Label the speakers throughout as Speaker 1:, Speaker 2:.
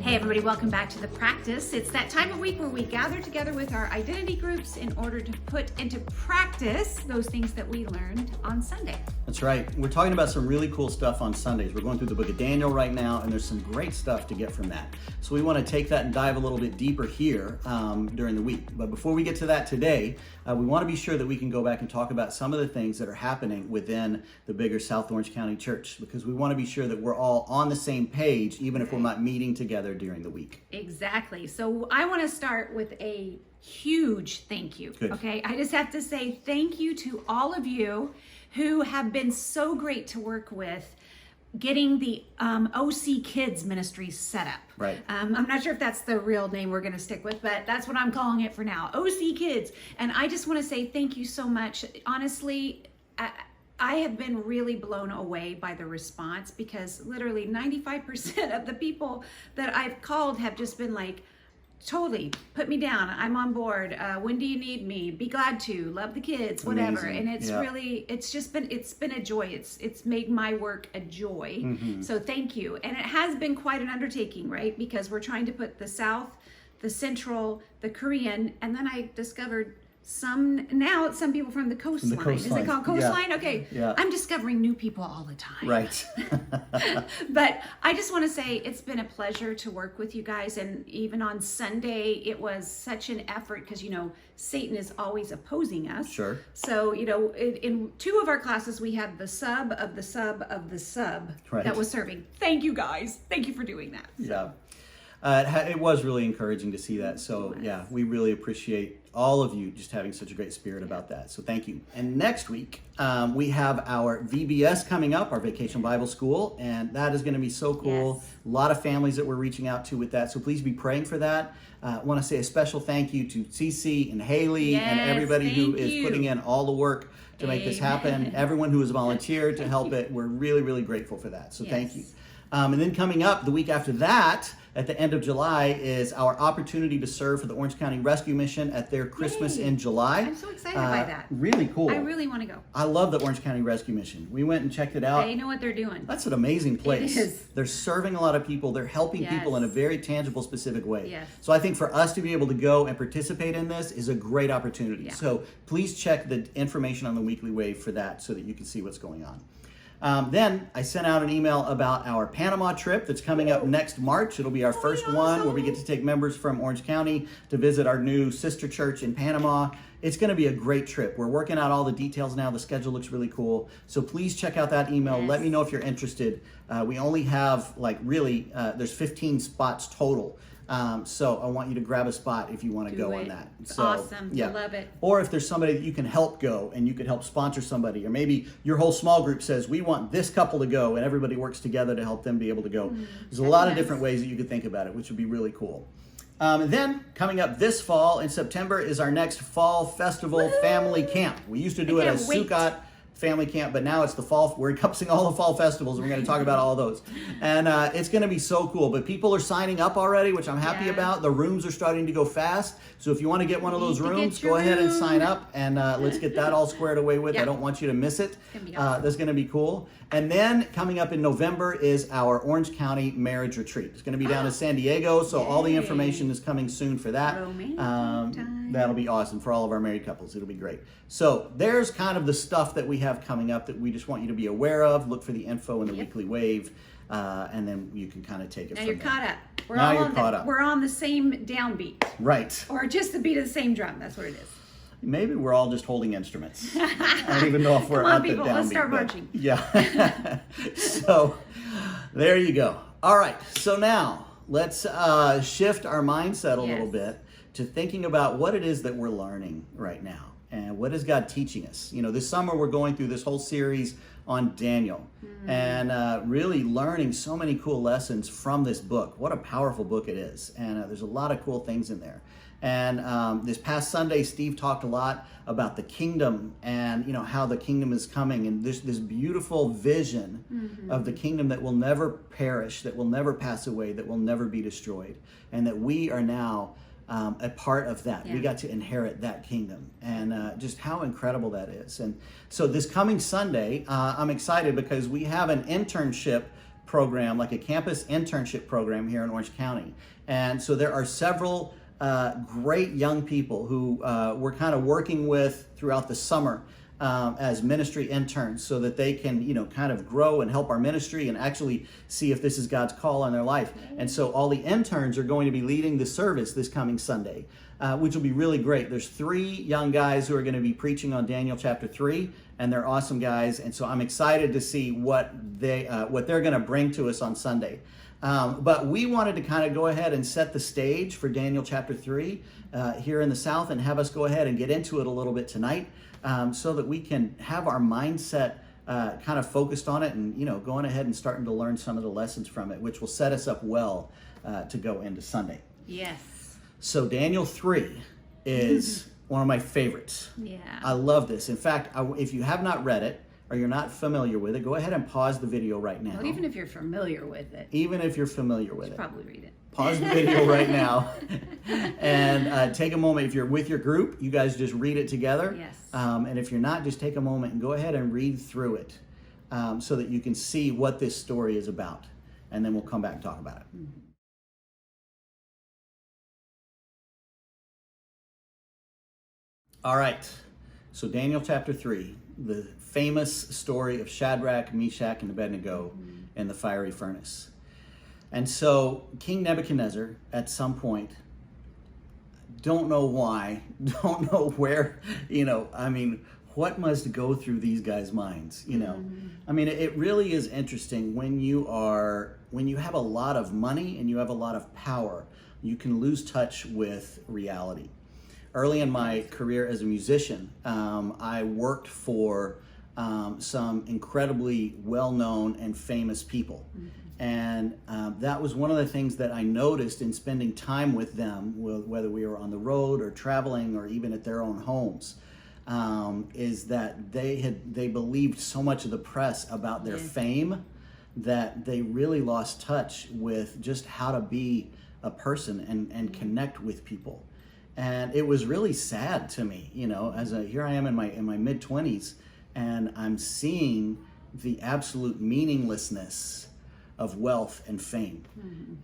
Speaker 1: Hey everybody, welcome back to The Practice. It's that time of week where we gather together with our identity groups in order to put into practice those things that we learned on Sunday.
Speaker 2: That's right. We're talking about some really cool stuff on Sundays. We're going through the book of Daniel right now, and there's some great stuff to get from that. So we want to take that and dive a little bit deeper here during the week. But before we get to that today, we want to be sure that we can go back and talk about some of the things that are happening within the bigger South Orange County Church, because we want to be sure that we're all on the same page, even if we're not meeting together during the week.
Speaker 1: Exactly. So I want to start with a huge thank you.
Speaker 2: Good.
Speaker 1: Okay. I just have to say thank you to all of you who have been so great to work with getting the OC Kids Ministry set up.
Speaker 2: Right.
Speaker 1: I'm not sure if that's the real name we're going to stick with, but that's what I'm calling it for now. OC Kids. And I just want to say thank you so much. Honestly, I have been really blown away by the response, because literally 95% of the people that I've called have just been like, totally, put me down, I'm on board, when do you need me, be glad to, love the kids, whatever.
Speaker 2: Amazing.
Speaker 1: And it's really, it's been a joy. It's made my work a joy.
Speaker 2: Mm-hmm.
Speaker 1: So thank you. And it has been quite an undertaking, right? Because we're trying to put the South, the Central, the Korean, and then I discovered some people from the coastline. Is it called coastline?
Speaker 2: Yeah.
Speaker 1: Okay.
Speaker 2: Yeah.
Speaker 1: I'm discovering new people all the time.
Speaker 2: Right.
Speaker 1: But I just want to say it's been a pleasure to work with you guys. And even on Sunday, it was such an effort because, Satan is always opposing us.
Speaker 2: Sure.
Speaker 1: So, in two of our classes, we had the sub of the sub of the sub that was serving. Thank you guys. Thank you for doing that.
Speaker 2: Yeah. It was really encouraging to see that. So yeah, we really appreciate all of you just having such a great spirit about that. So thank you. And next week, we have our VBS coming up, our Vacation Bible School, and that is going to be so cool.
Speaker 1: Yes.
Speaker 2: A lot of families that we're reaching out to with that. So please be praying for that. I want to say a special thank you to Cece and Haley and everybody who is putting in all the work to make this happen. Everyone who has volunteered to help it. We're really, really grateful for that. So thank you. And then coming up the week after that, at the end of July, is our opportunity to serve for the Orange County Rescue Mission at their Christmas in July.
Speaker 1: I'm so excited by that.
Speaker 2: Really cool.
Speaker 1: I really want to go.
Speaker 2: I love the Orange County Rescue Mission. We went and checked it out.
Speaker 1: They know what they're doing.
Speaker 2: That's an amazing place.
Speaker 1: It is.
Speaker 2: They're serving a lot of people. They're helping people in a very tangible, specific way.
Speaker 1: Yes.
Speaker 2: So I think for us to be able to go and participate in this is a great opportunity.
Speaker 1: Yeah.
Speaker 2: So please check the information on the Weekly Wave for that so that you can see what's going on. Then I sent out an email about our Panama trip that's coming up next March. It'll be our first one where we get to take members from Orange County to visit our new sister church in Panama. It's going to be a great trip. We're working out all the details now. The schedule looks really cool. So please check out that email.
Speaker 1: Yes.
Speaker 2: Let me know if you're interested. We only have there's 15 spots total. So I want you to grab a spot if you want to go on that.
Speaker 1: It's
Speaker 2: so,
Speaker 1: awesome.
Speaker 2: Yeah.
Speaker 1: I love it.
Speaker 2: Or if there's somebody that you can help go and you could help sponsor somebody, or maybe your whole small group says, we want this couple to go, and everybody works together to help them be able to go. There's a lot of different ways that you could think about it, which would be really cool. And then coming up this fall in September is our next fall festival family camp. We used to do it as Sukkot family camp, but now it's the fall. We're encompassing all the fall festivals. We're going to talk about all those, and it's going to be so cool. But people are signing up already, which I'm happy about. The rooms are starting to go fast, so if you want to get one of those rooms, go ahead and sign up, and let's get that all squared away with. I don't want you to miss it. That's going to be cool. And then coming up in November is our Orange County Marriage Retreat. It's going to be down in San Diego, so all the information is coming soon for that. That'll be awesome for all of our married couples. It'll be great. So there's kind of the stuff that we have coming up that we just want you to be aware of. Look for the info in the Weekly Wave, and then you can kind of take it from there.
Speaker 1: Now you're caught up.
Speaker 2: Now you're caught up.
Speaker 1: We're on the same downbeat.
Speaker 2: Right.
Speaker 1: Or just the beat of the same drum. That's what it is.
Speaker 2: Maybe we're all just holding instruments. I don't even know if we're at the downbeat.
Speaker 1: Let's start marching.
Speaker 2: Yeah. So there you go. All right. So now let's shift our mindset a little bit to thinking about what it is that we're learning right now. And what is God teaching us? This summer we're going through this whole series on Daniel and really learning so many cool lessons from this book. What a powerful book it is. And there's a lot of cool things in there. And this past Sunday, Steve talked a lot about the kingdom and, how the kingdom is coming, and this beautiful vision of the kingdom that will never perish, that will never pass away, that will never be destroyed, and that we are now a part of that. We got to inherit that kingdom, and just how incredible that is. And so this coming Sunday, I'm excited because we have an internship program, like a campus internship program here in Orange County. And so there are several great young people who we're kind of working with throughout the summer as ministry interns, so that they can, kind of grow and help our ministry and actually see if this is God's call on their life. And so all the interns are going to be leading the service this coming Sunday, which will be really great. There's 3 young guys who are going to be preaching on Daniel chapter 3, and they're awesome guys. And so I'm excited to see what they're going to bring to us on Sunday. But we wanted to kind of go ahead and set the stage for Daniel chapter 3 here in the South, and have us go ahead and get into it a little bit tonight, so that we can have our mindset kind of focused on it, and going ahead and starting to learn some of the lessons from it, which will set us up well to go into Sunday.
Speaker 1: Yes.
Speaker 2: So Daniel 3 is one of my favorites.
Speaker 1: Yeah.
Speaker 2: I love this. In fact, if you have not read it, or you're not familiar with it, go ahead and pause the video right now.
Speaker 1: Well, even if you're familiar with it.
Speaker 2: Even if you're familiar with it.
Speaker 1: Probably read it.
Speaker 2: Pause the video right now and take a moment. If you're with your group, you guys just read it together.
Speaker 1: Yes.
Speaker 2: And if you're not, just take a moment and go ahead and read through it, so that you can see what this story is about. And then we'll come back and talk about it.
Speaker 1: Mm-hmm.
Speaker 2: All right. So Daniel chapter 3, the famous story of Shadrach, Meshach, and Abednego in the fiery furnace. And so King Nebuchadnezzar, at some point, don't know why, don't know where, what must go through these guys' minds, it really is interesting when you have a lot of money and you have a lot of power, you can lose touch with reality. Early in my career as a musician, I worked for some incredibly well-known and famous people. And that was one of the things that I noticed in spending time with them, whether we were on the road or traveling or even at their own homes, is that they believed so much of the press about their fame that they really lost touch with just how to be a person and connect with people. And it was really sad to me, here I am in my mid-20s, and I'm seeing the absolute meaninglessness of wealth and fame.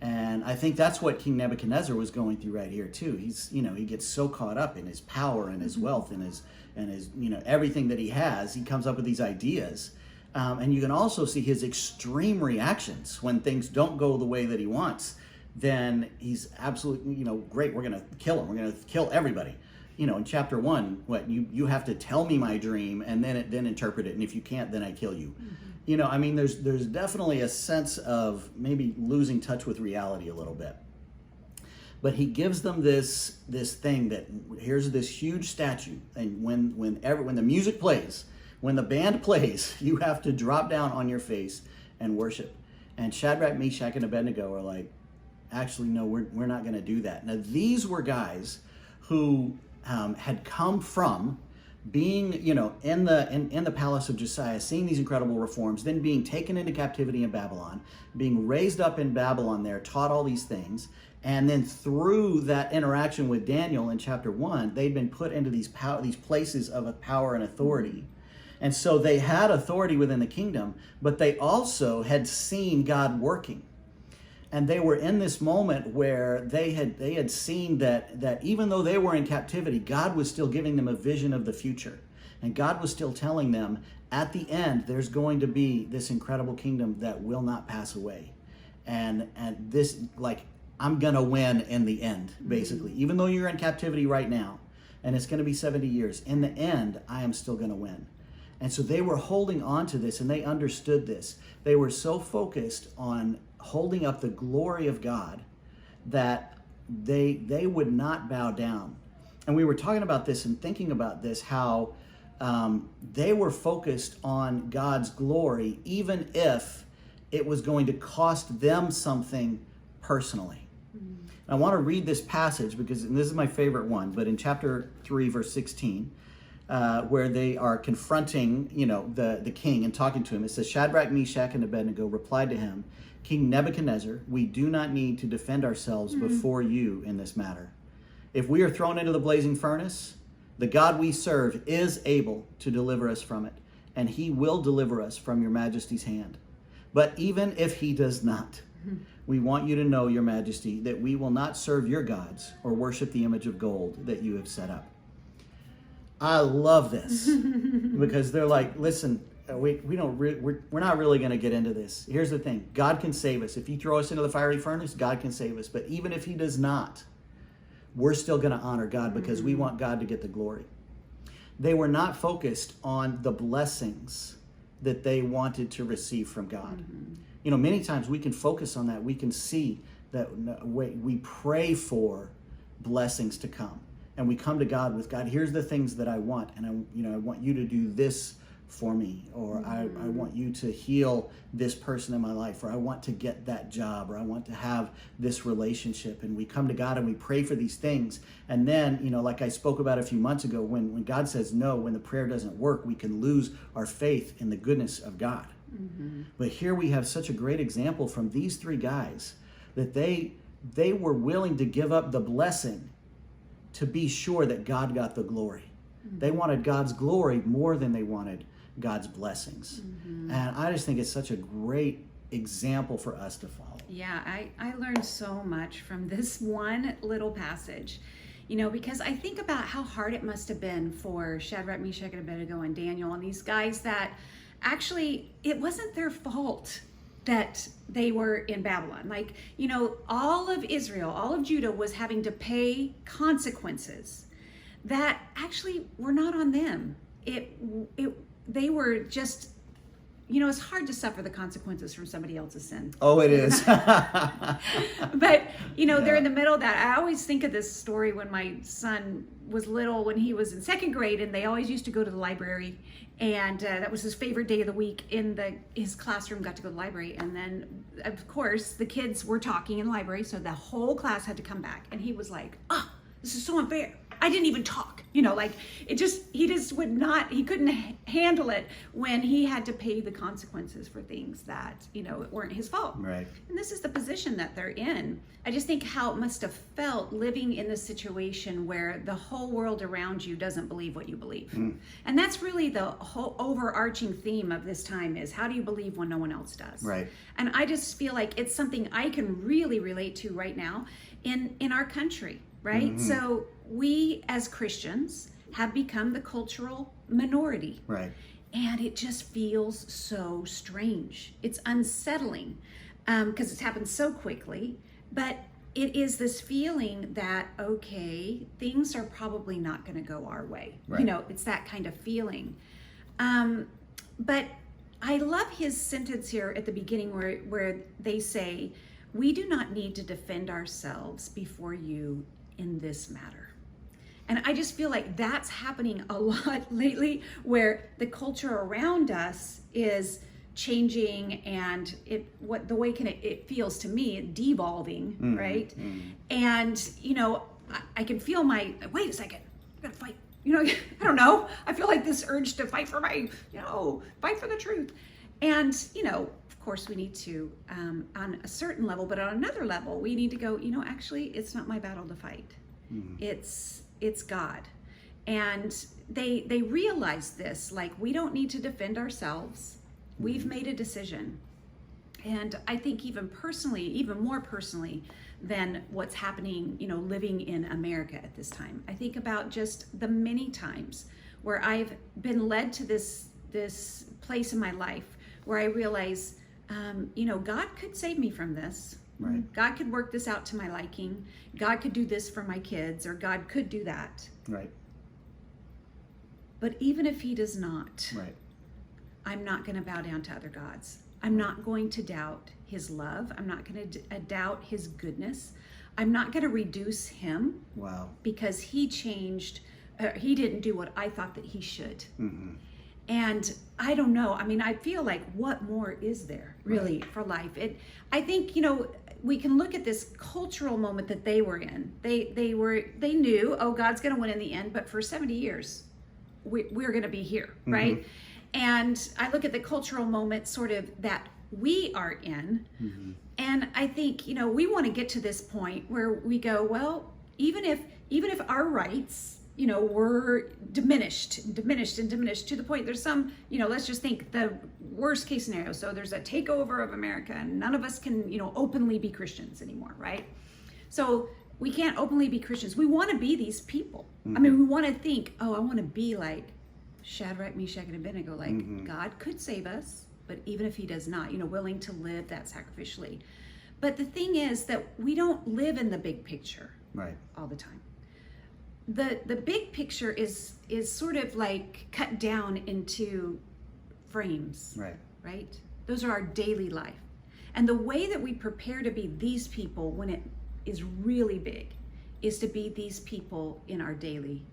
Speaker 2: And I think that's what King Nebuchadnezzar was going through right here too. He gets so caught up in his power and his wealth and his everything that he has. He comes up with these ideas. And you can also see his extreme reactions when things don't go the way that he wants. Then he's absolutely, great, we're going to kill him. We're going to kill everybody. In chapter 1, you have to tell me my dream and then interpret it. And if you can't, then I kill you. There's definitely a sense of maybe losing touch with reality a little bit. But he gives them this thing that here's this huge statue. And when the music plays, when the band plays, you have to drop down on your face and worship. And Shadrach, Meshach, and Abednego are like, actually, no, we're not going to do that. Now, these were guys who had come from being, in the palace of Josiah, seeing these incredible reforms, then being taken into captivity in Babylon, being raised up in Babylon there, taught all these things, and then through that interaction with Daniel in chapter 1, they'd been put into these places of power and authority. And so they had authority within the kingdom, but they also had seen God working. And they were in this moment where they had seen that even though they were in captivity, God was still giving them a vision of the future. And God was still telling them, at the end, there's going to be this incredible kingdom that will not pass away. And this, I'm going to win in the end, basically. Even though you're in captivity right now, and it's going to be 70 years, in the end, I am still going to win. And so they were holding on to this, and they understood this. They were so focused on holding up the glory of God that they would not bow down. And we were talking about this and thinking about this, how they were focused on God's glory, even if it was going to cost them something personally. I want to read this passage because this is my favorite one, but in chapter 3, verse 16, where they are confronting, the king and talking to him, it says, Shadrach, Meshach, and Abednego replied to him, King Nebuchadnezzar, we do not need to defend ourselves before you in this matter. If we are thrown into the blazing furnace, the God we serve is able to deliver us from it, and he will deliver us from your majesty's hand. But even if he does not, we want you to know, Your Majesty, that we will not serve your gods or worship the image of gold that you have set up. I love this because they're like, listen, we're not really going to get into this. Here's the thing. God can save us. If you throw us into the fiery furnace, God can save us. But even if he does not, we're still going to honor God because we want God to get the glory. They were not focused on the blessings that they wanted to receive from God. You know, many times we can focus on that. We can see that we pray for blessings to come. And we come to God with, God, here's the things that I want. And I want you to do this for me. Or I want you to heal this person in my life. Or I want to get that job. Or I want to have this relationship. And we come to God and we pray for these things. And then, you know, like I spoke about a few months ago, when God says no, when the prayer doesn't work, we can lose our faith in the goodness of God. But here we have such a great example from these three guys that they were willing to give up the blessing to be sure that God got the glory. They wanted God's glory more than they wanted God's blessings. And I just think it's such a great example for us to follow.
Speaker 1: Yeah, I learned so much from this one little passage, you know, because I think about how hard it must have been for Shadrach, Meshach, and Abednego and Daniel and these guys that actually it wasn't their fault that they were in Babylon. Like, you know, all of Israel, all of Judah was having to pay consequences that actually were not on them. They were just, you know, it's hard to suffer the consequences from somebody else's sin.
Speaker 2: Oh, it is.
Speaker 1: But, you know, they're in the middle of that. I always think of this story when my son was little, when he was in second grade, and they always used to go to the library. And that was his favorite day of the week. His classroom got to go to the library. And then, of course, the kids were talking in the library, so the whole class had to come back. And he was like, this is so unfair. I didn't even talk. You know, like, he just would not, he couldn't handle it when he had to pay the consequences for things that, you know, weren't his fault.
Speaker 2: Right.
Speaker 1: And this is the position that they're in. I just think how it must have felt living in this situation where the whole world around you doesn't believe what you believe. And that's really the whole overarching theme of this time is, how do you believe when no one else does?
Speaker 2: Right.
Speaker 1: And I just feel like it's something I can really relate to right now in our country, right? So we as Christians have become the cultural minority.
Speaker 2: Right.
Speaker 1: And it just feels so strange. It's unsettling because it's happened so quickly. But it is this feeling that, okay, things are probably not going to go our way.
Speaker 2: Right.
Speaker 1: You know, it's that kind of feeling. But I love his sentence here at the beginning where they say, we do not need to defend ourselves before you in this matter. And I just feel like that's happening a lot lately, where the culture around us is changing, and the way it feels to me devolving, right? And you know, I can feel wait a second, I gotta fight. You know, I don't know. I feel like this urge to fight for fight for the truth. And you know, of course, we need to on a certain level, but on another level, we need to go. You know, actually, it's not my battle to fight. It's God. And they realize this, like, we don't need to defend ourselves. We've made a decision. And I think even more personally than what's happening, you know, living in America at this time, I think about just the many times where I've been led to this place in my life where I realize, you know, God could save me from this.
Speaker 2: Right.
Speaker 1: God could work this out to my liking. God could do this for my kids, or God could do that.
Speaker 2: Right.
Speaker 1: But even if he does not,
Speaker 2: Right.
Speaker 1: I'm not going to bow down to other gods. I'm not going to doubt his love. I'm not going to doubt his goodness. I'm not going to reduce him.
Speaker 2: Wow.
Speaker 1: Because he changed, he didn't do what I thought that he should. And I don't know. I mean, I feel like, what more is there really for life? I think, you know, we can look at this cultural moment that they were in. They knew, oh, God's going to win in the end, but for 70 years, we're going to be here, right? And I look at the cultural moment sort of that we are in, and I think, you know, we want to get to this point where we go, well, even if our rights were diminished and diminished and diminished to the point there's some, let's just think the worst case scenario. So there's a takeover of America and none of us can, openly be Christians anymore, right? So we can't openly be Christians. We want to be these people. I mean, we want to think, I want to be like Shadrach, Meshach, and Abednego. Like God could save us, but even if he does not, willing to live that sacrificially. But the thing is that we don't live in the big picture all the time. The big picture is sort of like cut down into frames, right? Those are our daily life. And the way that we prepare to be these people when it is really big is to be these people in our daily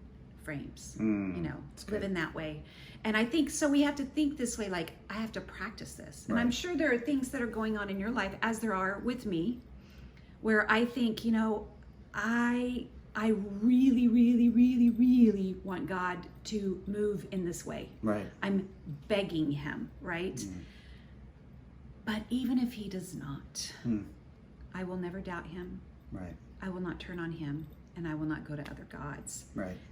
Speaker 1: frames, live in that way. And I think, so we have to think this way, like, I have to practice this. And I'm sure there are things that are going on in your life, as there are with me, where I think, I really, really, really, really want God to move in this way. I'm begging him, right? But even if he does not, I will never doubt him. I will not turn on him, and I will not go to other gods.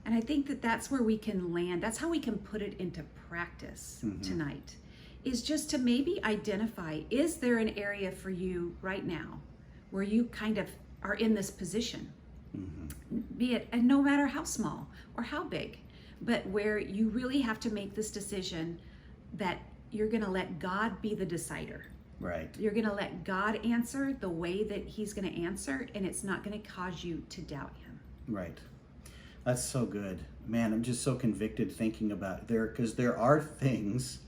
Speaker 1: And I think that that's where we can land. That's how we can put it into practice tonight, is just to maybe identify, is there an area for you right now where you kind of are in this position? Be it, and no matter how small or how big, but where you really have to make this decision that you're going to let God be the decider. You're going to let God answer the way that he's going to answer, and it's not going to cause you to doubt him.
Speaker 2: That's so good. Man, I'm just so convicted thinking about because there are things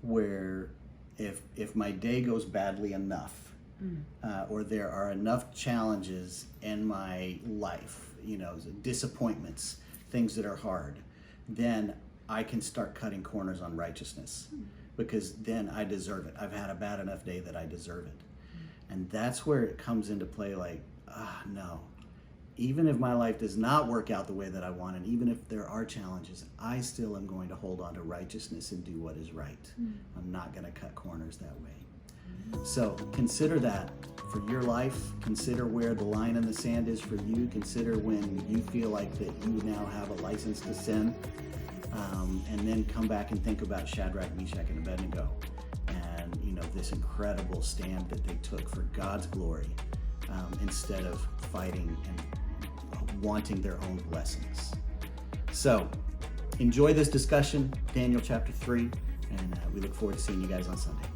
Speaker 2: where if my day goes badly enough, or there are enough challenges in my life, disappointments, things that are hard, then I can start cutting corners on righteousness, because then I deserve it. I've had a bad enough day that I deserve it. And that's where it comes into play, like, no. Even if my life does not work out the way that I want, and even if there are challenges, I still am going to hold on to righteousness and do what is right. I'm not going to cut corners that way. So consider that for your life. Consider where the line in the sand is for you. Consider when you feel like that you now have a license to sin. And then come back and think about Shadrach, Meshach, and Abednego, and this incredible stand that they took for God's glory, instead of fighting and wanting their own blessings. So enjoy this discussion, Daniel chapter 3, and we look forward to seeing you guys on Sunday.